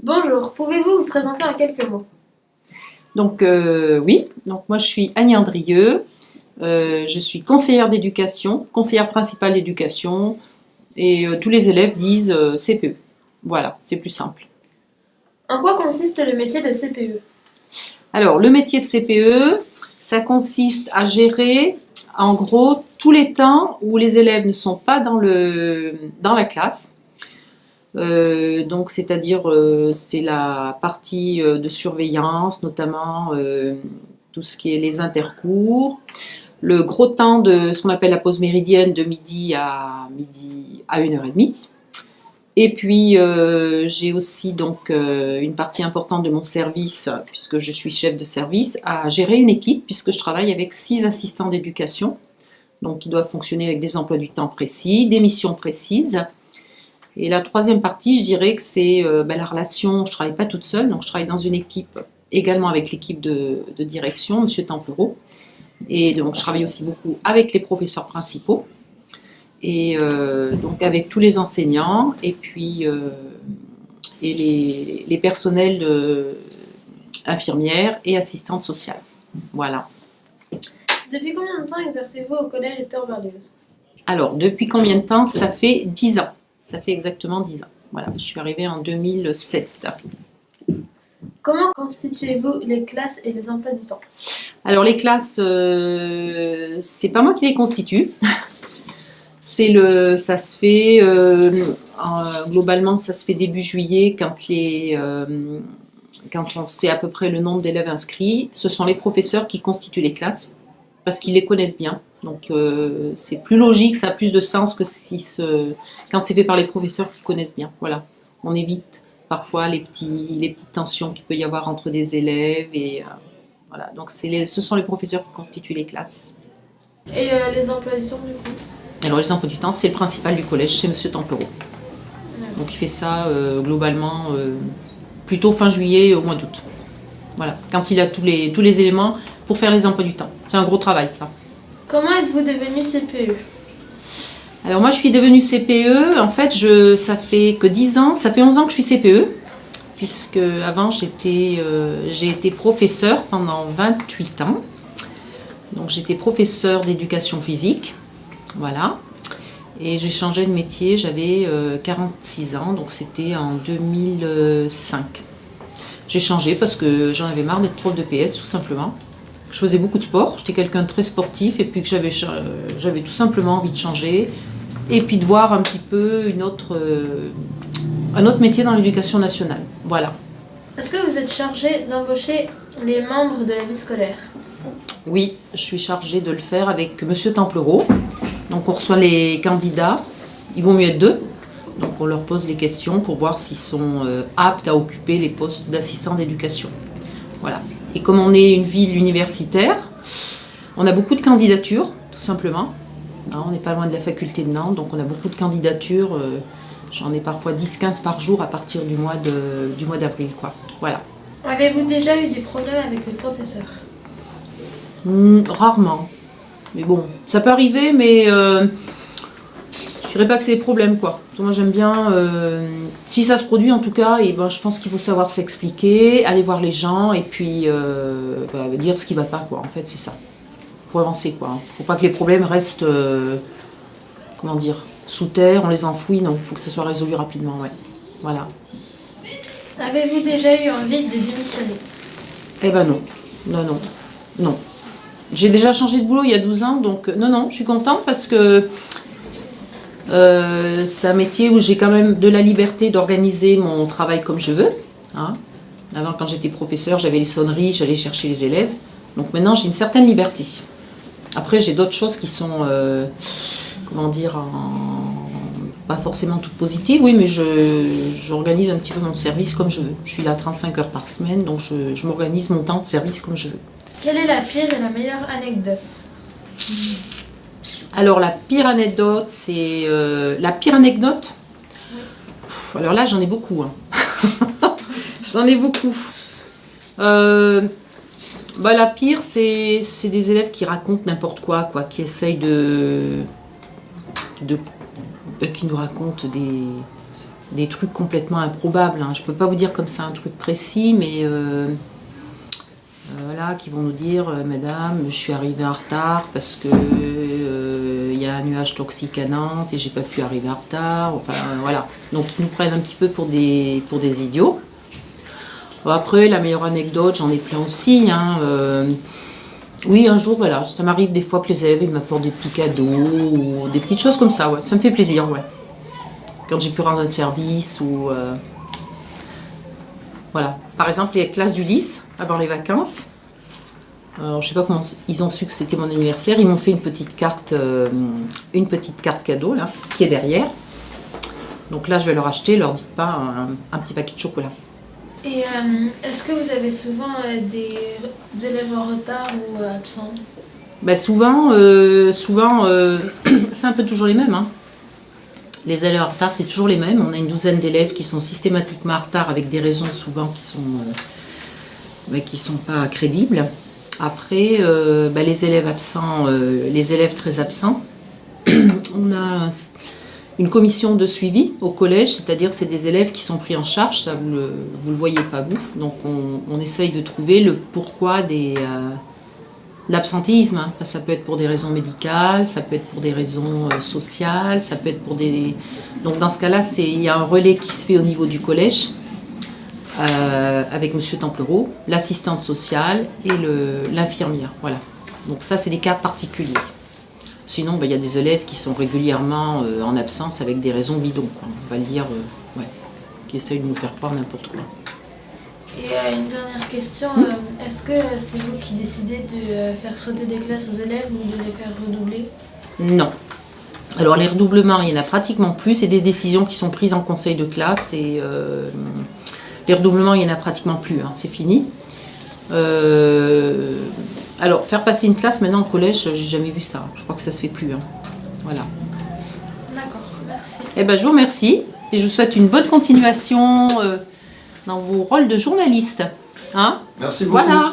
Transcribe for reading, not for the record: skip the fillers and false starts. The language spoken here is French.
Bonjour, pouvez-vous vous présenter en quelques mots? Oui, donc moi je suis Annie Andrieux, je suis conseillère d'éducation, conseillère principale d'éducation, et tous les élèves disent CPE. Voilà, c'est plus simple. En quoi consiste le métier de CPE? Alors, le métier de CPE, ça consiste à gérer en gros tous les temps où les élèves ne sont pas dans la classe. Donc, c'est-à-dire, c'est la partie de surveillance, notamment tout ce qui est les intercours, le gros temps de ce qu'on appelle la pause méridienne de midi à 1h30. Et puis j'ai aussi donc une partie importante de mon service, puisque je suis chef de service, à gérer une équipe, puisque je travaille avec 6 assistants d'éducation, donc qui doivent fonctionner avec des emplois du temps précis, des missions précises. Et la troisième partie, je dirais que c'est la relation. Je ne travaille pas toute seule, donc je travaille dans une équipe, également avec l'équipe de direction, Monsieur Templereau. Et donc je travaille aussi beaucoup avec les professeurs principaux et donc avec tous les enseignants et puis et les personnels infirmières et assistantes sociales. Voilà. Depuis combien de temps exercez-vous au collège Hector Berlioz? Alors, depuis combien de temps? Ça fait 10 ans. Ça fait exactement 10 ans. Voilà, je suis arrivée en 2007. Comment constituez-vous les classes et les emplois du temps? Alors, les classes, c'est pas moi qui les constitue. Ça se fait globalement, ça se fait début juillet quand on sait à peu près le nombre d'élèves inscrits. Ce sont les professeurs qui constituent les classes parce qu'ils les connaissent bien. Donc c'est plus logique, ça a plus de sens que quand c'est fait par les professeurs qui connaissent bien. Voilà, on évite parfois les petites tensions qu'il peut y avoir entre des élèves et voilà. Donc ce sont les professeurs qui constituent les classes. Et les emplois du temps du coup? Alors les emplois du temps, c'est le principal du collège, c'est Monsieur Templereau. Donc il fait ça globalement plutôt fin juillet au mois d'août. Voilà, quand il a tous les éléments pour faire les emplois du temps. C'est un gros travail ça. Comment êtes-vous devenu CPE? Alors moi je suis devenue CPE, en fait ça fait que 10 ans, ça fait 11 ans que je suis CPE, puisque avant j'ai été professeure pendant 28 ans. Donc j'étais professeure d'éducation physique, voilà. Et j'ai changé de métier, j'avais 46 ans, donc c'était en 2005. J'ai changé parce que j'en avais marre d'être prof de PS, tout simplement. Je faisais beaucoup de sport, j'étais quelqu'un de très sportif, et puis que j'avais tout simplement envie de changer, et puis de voir un petit peu un autre métier dans l'éducation nationale. Voilà. Est-ce que vous êtes chargé d'embaucher les membres de la vie scolaire? Oui, je suis chargée de le faire avec Monsieur Templereau. Donc on reçoit les candidats, il vaut mieux être deux. Donc on leur pose les questions pour voir s'ils sont aptes à occuper les postes d'assistant d'éducation. Voilà. Et comme on est une ville universitaire, on a beaucoup de candidatures, tout simplement. On n'est pas loin de la faculté de Nantes, donc on a beaucoup de candidatures. J'en ai parfois 10-15 par jour à partir du mois d'avril, quoi. Voilà. Avez-vous déjà eu des problèmes avec les professeurs? Rarement. Mais bon, ça peut arriver, mais je dirais pas que c'est des problèmes, quoi. Moi, j'aime bien, si ça se produit en tout cas, et ben, je pense qu'il faut savoir s'expliquer, aller voir les gens et puis dire ce qui va pas, quoi. En fait, c'est ça. Faut avancer, quoi. Faut pas que les problèmes restent, comment dire, sous terre, on les enfouit. Non, il faut que ça soit résolu rapidement, ouais. Voilà. Avez-vous déjà eu envie de démissionner? Eh ben non, non, non, non. J'ai déjà changé de boulot il y a 12 ans, donc non, je suis contente parce que c'est un métier où j'ai quand même de la liberté d'organiser mon travail comme je veux. Hein. Avant, quand j'étais professeur, j'avais les sonneries, j'allais chercher les élèves. Donc maintenant, j'ai une certaine liberté. Après, j'ai d'autres choses qui sont, comment dire, pas forcément toutes positives, oui, mais j'organise un petit peu mon service comme je veux. Je suis là 35 heures par semaine, donc je m'organise mon temps de service comme je veux. Quelle est la pire et la meilleure anecdote? Alors la pire anecdote, c'est la pire anecdote. Alors là, j'en ai beaucoup. Hein. J'en ai beaucoup. La pire, c'est des élèves qui racontent n'importe quoi, qui essayent qui nous racontent des trucs complètement improbables. Hein. Je ne peux pas vous dire comme ça un truc précis, mais voilà, qui vont nous dire Madame, je suis arrivée en retard parce que il y a un nuage toxique à Nantes et j'ai pas pu arriver en retard. Enfin voilà. Donc ils nous prennent un petit peu pour des idiots. Bon, après, la meilleure anecdote, j'en ai plein aussi. Hein, oui, un jour, voilà, ça m'arrive des fois que les élèves ils m'apportent des petits cadeaux ou des petites choses comme ça. Ouais. Ça me fait plaisir, ouais. Quand j'ai pu rendre un service ou voilà. Par exemple, les classes d'Ulysse, avant les vacances, alors, je sais pas comment ils ont su que c'était mon anniversaire. Ils m'ont fait une petite carte cadeau là, qui est derrière. Donc là, je vais leur acheter. Leur dites pas un petit paquet de chocolat. Et est-ce que vous avez souvent des élèves en retard ou absents? Ben souvent, c'est un peu toujours les mêmes. Hein. Les élèves en retard, c'est toujours les mêmes. On a une douzaine d'élèves qui sont systématiquement en retard avec des raisons souvent qui sont pas crédibles. Après, les élèves absents, les élèves très absents, on a une commission de suivi au collège, c'est-à-dire c'est des élèves qui sont pris en charge, ça vous le voyez pas vous. Donc on essaye de trouver le pourquoi de l'absentéisme. Hein. Ça peut être pour des raisons médicales, ça peut être pour des raisons sociales, ça peut être pour des... Donc dans ce cas-là, il y a un relais qui se fait au niveau du collège. Avec Monsieur Templereau, l'assistante sociale et l'infirmière. Voilà. Donc ça, c'est des cas particuliers. Sinon, il y a des élèves qui sont régulièrement en absence avec des raisons bidons, quoi. On va le dire, qui essayent de nous faire croire n'importe quoi. Et une dernière question, est-ce que c'est vous qui décidez de faire sauter des classes aux élèves ou de les faire redoubler? Non. Alors les redoublements, il y en a pratiquement plus. C'est des décisions qui sont prises en conseil de classe et les redoublements, il n'y en a pratiquement plus. Hein. C'est fini. Alors faire passer une classe maintenant au collège, j'ai jamais vu ça. Je crois que ça se fait plus. Hein. Voilà. D'accord, merci. Eh ben, je vous remercie et je vous souhaite une bonne continuation dans vos rôles de journaliste. Hein? Merci beaucoup. Voilà.